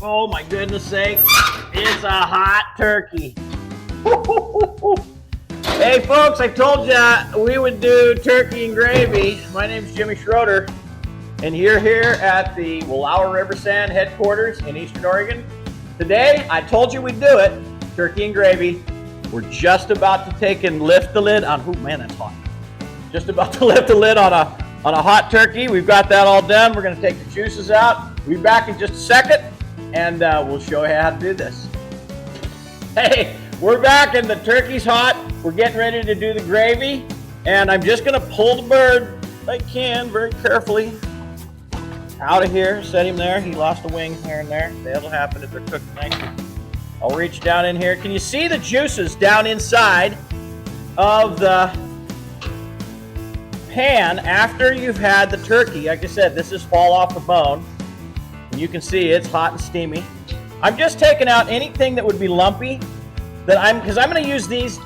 Oh my goodness sake, it's a hot turkey. Hey folks, I told you we would do turkey and gravy. My name's Jimmy Schroeder, and you're here at the Wallowa RiverSand headquarters in Eastern Oregon. Today, I told you we'd do it, turkey and gravy. We're just about to take and lift the lid on, oh man, that's hot. Just about to lift the lid on a hot turkey. We've got that all done. We're gonna take the juices out. We'll be back in just a second, and we'll show you how to do this. Hey, we're back and the turkey's hot. We're getting ready to do the gravy, and I'm just gonna pull the bird, if I can, very carefully, out of here. Set him there. He lost a wing here and there. That'll happen if they're cooked nicely. I'll reach down in here. Can you see the juices down inside of the pan after you've had the turkey? Like I said, this is fall off the bone. And you can see it's hot and steamy. I'm just taking out anything that would be lumpy because I'm going to use these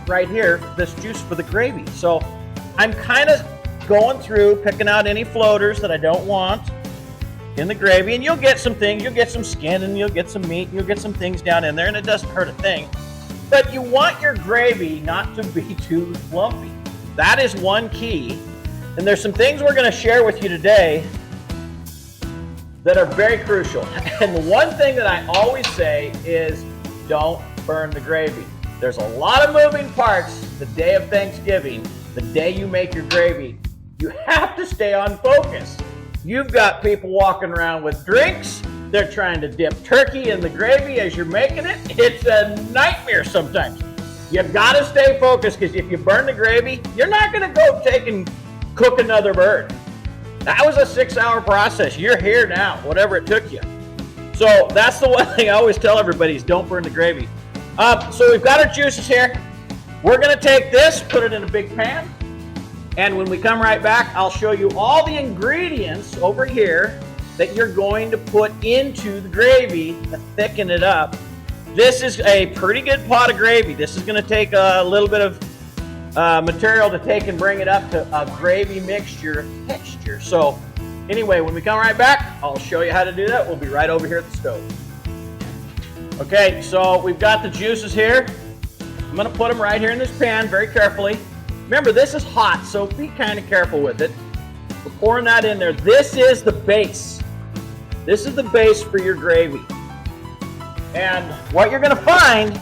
right here, this juice for the gravy. So I'm kind of going through, picking out any floaters that I don't want in the gravy, and you'll get some things. You'll get some skin, and you'll get some meat, and you'll get some things down in there, and it doesn't hurt a thing. But you want your gravy not to be too lumpy. That is one key. And there's some things we're going to share with you today that are very crucial. And the one thing that I always say is don't burn the gravy. There's a lot of moving parts the day of Thanksgiving, the day you make your gravy. You have to stay on focus. You've got people walking around with drinks. They're trying to dip turkey in the gravy as you're making it. It's a nightmare sometimes. You've got to stay focused, because if you burn the gravy, you're not going to go take and cook another bird. That was a 6-hour process. You're here now, whatever it took you. So that's the one thing I always tell everybody is don't burn the gravy. So we've got our juices here. We're going to take this, put it in a big pan. And when we come right back, I'll show you all the ingredients over here that you're going to put into the gravy to thicken it up. This is a pretty good pot of gravy. This is going to take a little bit of material to take and bring it up to a gravy mixture texture. So anyway, when we come right back, I'll show you how to do that. We'll be right over here at the stove. Okay, so we've got the juices here. I'm going to put them right here in this pan very carefully. Remember, this is hot, so be kind of careful with it. We're pouring that in there. This is the base. This is the base for your gravy. And what you're going to find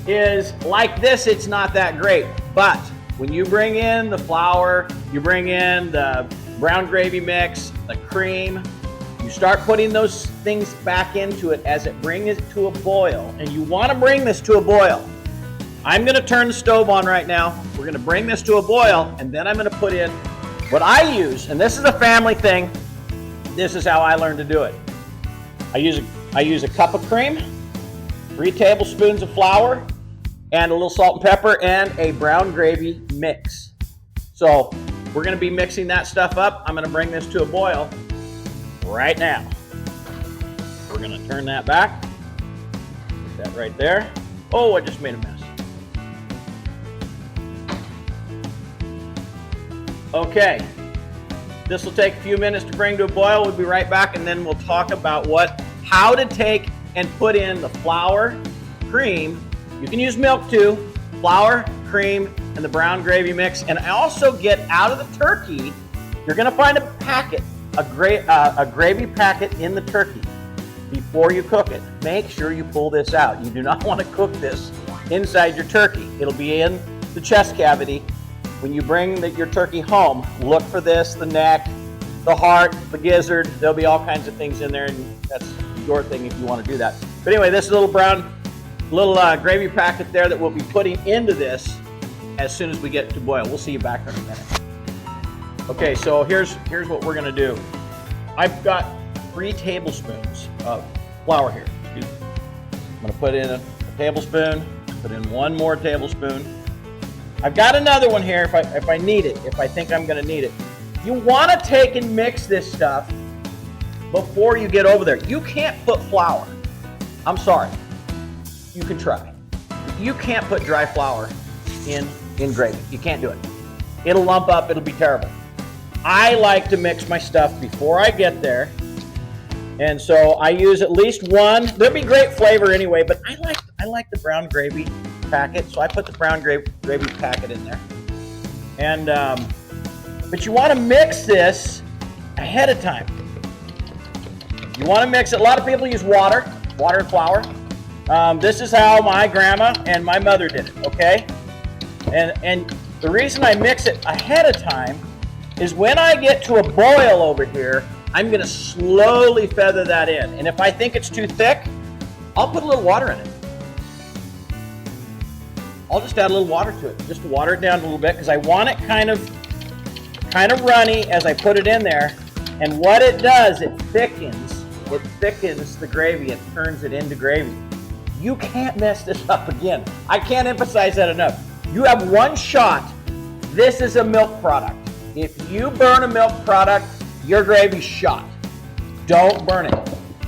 is, like this, it's not that great. But when you bring in the flour, you bring in the brown gravy mix, the cream, you start putting those things back into it as it brings it to a boil. And you want to bring this to a boil. I'm going to turn the stove on right now. We're going to bring this to a boil, and then I'm going to put in what I use. And this is a family thing. This is how I learned to do it. I use a cup of cream, 3 tablespoons of flour, and a little salt and pepper, and a brown gravy mix. So we're going to be mixing that stuff up. I'm going to bring this to a boil right now. We're going to turn that back. Put that right there. Oh, I just made a mess. Okay, this will take a few minutes to bring to a boil. We'll be right back, and then we'll talk about how to take and put in the flour, cream. You can use milk too. Flour, cream, and the brown gravy mix. And I also get out of the turkey. You're going to find a packet, a gravy packet in the turkey before you cook it. Make sure you pull this out. You do not want to cook this inside your turkey. It'll be in the chest cavity. When you bring your turkey home, look for this, the neck, the heart, the gizzard. There'll be all kinds of things in there, and that's your thing if you want to do that. But anyway, this little gravy packet there that we'll be putting into this as soon as we get to boil. We'll see you back in a minute. Okay, so here's what we're going to do. I've got 3 tablespoons of flour here. I'm going to put in a tablespoon, put in 1 more tablespoon. I've got another one here if I need it, if I think I'm going to need it. You want to take and mix this stuff before you get over there. You can't put flour. I'm sorry. You can try. You can't put dry flour in gravy. You can't do it. It'll lump up. It'll be terrible. I like to mix my stuff before I get there And so I use at least one. There'll be great flavor anyway, but I like the brown gravy packet, so I put the brown gravy packet in there. And but you want to mix this ahead of time. You want to mix it. A lot of people use water and flour. This is how my grandma and my mother did it, okay? And the reason I mix it ahead of time is when I get to a boil over here, I'm going to slowly feather that in. And if I think it's too thick, I'll put a little water in it. I'll just add a little water to it, just to water it down a little bit, because I want it kind of runny as I put it in there. And what it does, it thickens the gravy. It turns it into gravy. You can't mess this up again. I can't emphasize that enough. You have one shot. This is a milk product. If you burn a milk product, your gravy's shot. Don't burn it.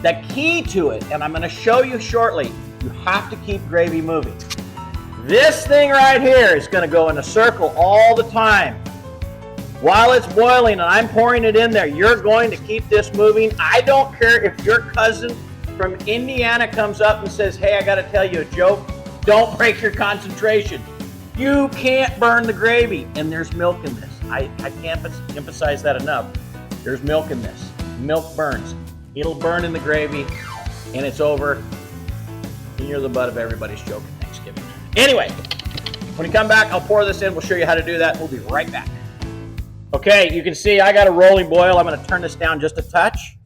The key to it, and I'm going to show you shortly, you have to keep gravy moving. This thing right here is going to go in a circle all the time. While it's boiling and I'm pouring it in there, you're going to keep this moving. I don't care if your cousin from Indiana comes up and says, hey, I got to tell you a joke. Don't break your concentration. You can't burn the gravy, and there's milk in this. I can't emphasize that enough. There's milk in this. Milk burns. It'll burn in the gravy, and it's over, and you're the butt of everybody's joke at Thanksgiving. Anyway, when you come back, I'll pour this in. We'll show you how to do that. We'll be right back. Okay, you can see I got a rolling boil. I'm going to turn this down just a touch.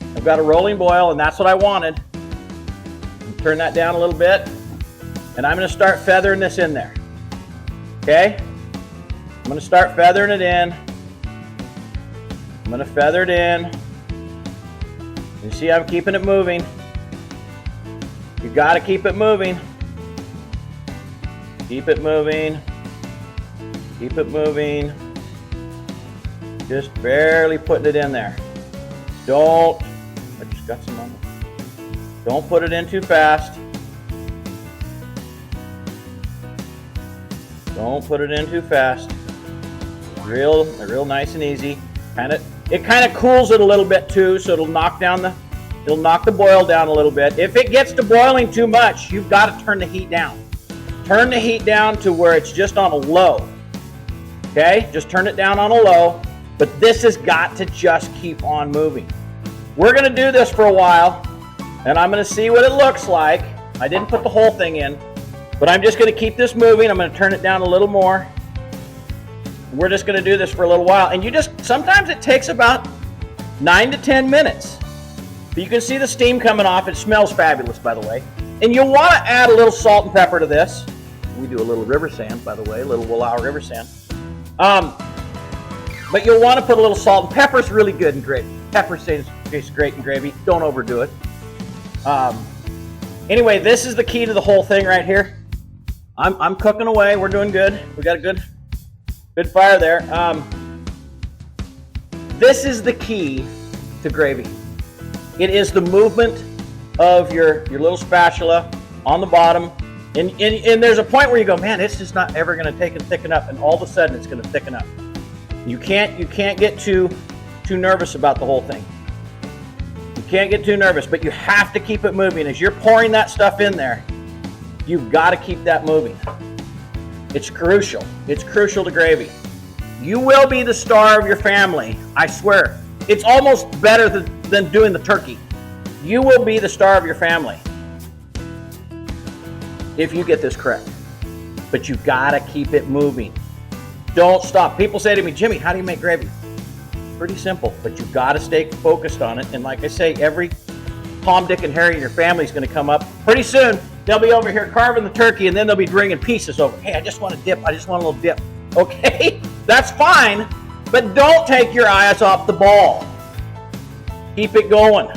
I've got a rolling boil, and that's what I wanted. Turn that down a little bit, and I'm going to start feathering this in there. Okay? I'm going to start feathering it in. I'm going to feather it in. You see I'm keeping it moving. You got to keep it moving. Keep it moving. Keep it moving. Just barely putting it in there. I just got some on it. Don't put it in too fast. Don't put it in too fast. Real nice and easy. It kind of cools it a little bit too, so it'll knock the boil down a little bit. If it gets to boiling too much, you've got to turn the heat down. Turn the heat down to where it's just on a low. Okay? Just turn it down on a low. But this has got to just keep on moving. We're going to do this for a while, and I'm going to see what it looks like. I didn't put the whole thing in, but I'm just going to keep this moving. I'm going to turn it down a little more. We're just going to do this for a little while. And sometimes it takes about 9 to 10 minutes. But you can see the steam coming off. It smells fabulous, by the way. And you'll want to add a little salt and pepper to this. We do a little RiverSand, by the way, a little Wallowa RiverSand. But you'll want to put a little salt and pepper. Is really good in gravy. Pepper tastes great in gravy. Don't overdo it. Anyway, this is the key to the whole thing right here. I'm cooking away. We're doing good. We got a good fire there. This is the key to gravy. It is the movement of your little spatula on the bottom. And there's a point where you go, man, it's just not ever going to take and thicken up. And all of a sudden, it's going to thicken up. You can't get too nervous about the whole thing. You can't get too nervous, but you have to keep it moving. As you're pouring that stuff in there, you've got to keep that moving. It's crucial. It's crucial to gravy. You will be the star of your family, I swear. It's almost better than doing the turkey. You will be the star of your family if you get this correct. But you've got to keep it moving. Don't stop. People say to me, Jimmy, how do you make gravy? Pretty simple, but you've got to stay focused on it. And like I say, every Tom, Dick, and Harry in your family is going to come up. Pretty soon, they'll be over here carving the turkey, and then they'll be bringing pieces over. Hey, I just want a dip. I just want a little dip. Okay, that's fine, but don't take your eyes off the ball. Keep it going.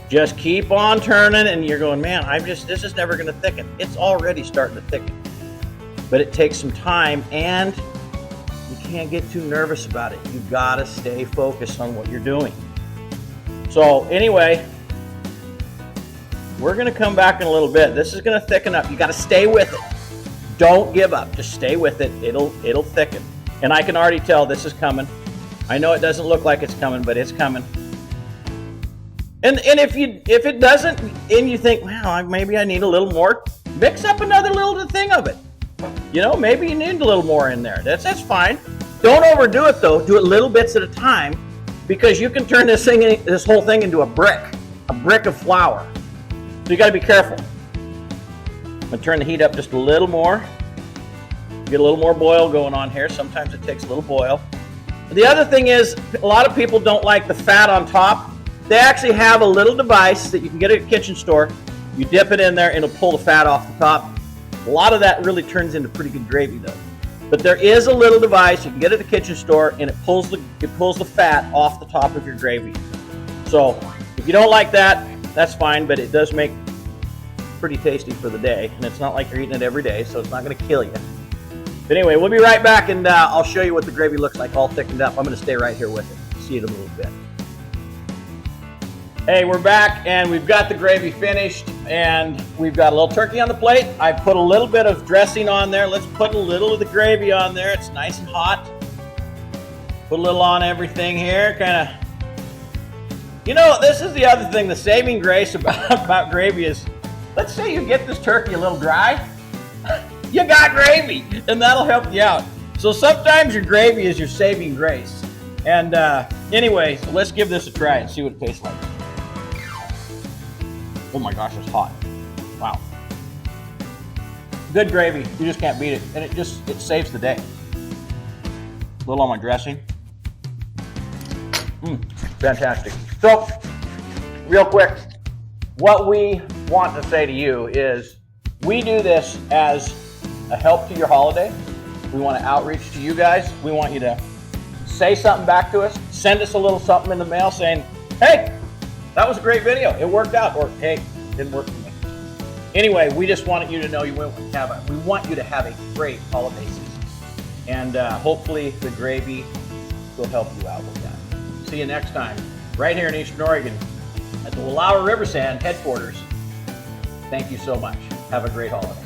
Just keep on turning, and you're going, man, this is never going to thicken. It's already starting to thicken. But it takes some time, and you can't get too nervous about it. You've got to stay focused on what you're doing. So anyway, we're going to come back in a little bit. This is going to thicken up. You got to stay with it. Don't give up. Just stay with it. It'll thicken. And I can already tell this is coming. I know it doesn't look like it's coming, but it's coming. And if it doesn't, and you think, well, maybe I need a little more, mix up another little thing of it. You know, maybe you need a little more in there. That's fine. Don't overdo it though. Do it little bits at a time, because you can turn this whole thing into a brick of flour. So you got to be careful. I'm gonna turn the heat up just a little more. Get a little more boil going on here. Sometimes it takes a little boil. The other thing is, a lot of people don't like the fat on top. They actually have a little device that you can get at a kitchen store. You dip it in there and it'll pull the fat off the top. A lot of that really turns into pretty good gravy though. But there is a little device you can get at the kitchen store, and it pulls the fat off the top of your gravy. So if you don't like that, that's fine, but it does make pretty tasty for the day, and it's not like you're eating it every day, so it's not going to kill you. But anyway, we'll be right back, and I'll show you what the gravy looks like all thickened up. I'm going to stay right here with it. See it in a little bit. Hey, we're back, and we've got the gravy finished, and we've got a little turkey on the plate. I put a little bit of dressing on there. Let's put a little of the gravy on there. It's nice and hot. Put a little on everything here, kind of. You know, this is the other thing, the saving grace about gravy is, let's say you get this turkey a little dry, you got gravy, and that'll help you out. So sometimes your gravy is your saving grace. And anyway, so let's give this a try and see what it tastes like. Oh my gosh, it's hot. Wow. Good gravy, you just can't beat it. And it saves the day. A little on my dressing. Fantastic. So, real quick, what we want to say to you is, we do this as a help to your holiday. We want to outreach to you guys. We want you to say something back to us. Send us a little something in the mail saying, hey, that was a great video. It worked out. Or, hey, it didn't work for me. Anyway, we just wanted you to know we want you to have a great holiday season. And hopefully the gravy will help you out with that. See you next time, right here in Eastern Oregon at the Wallowa RiverSand headquarters. Thank you so much. Have a great holiday.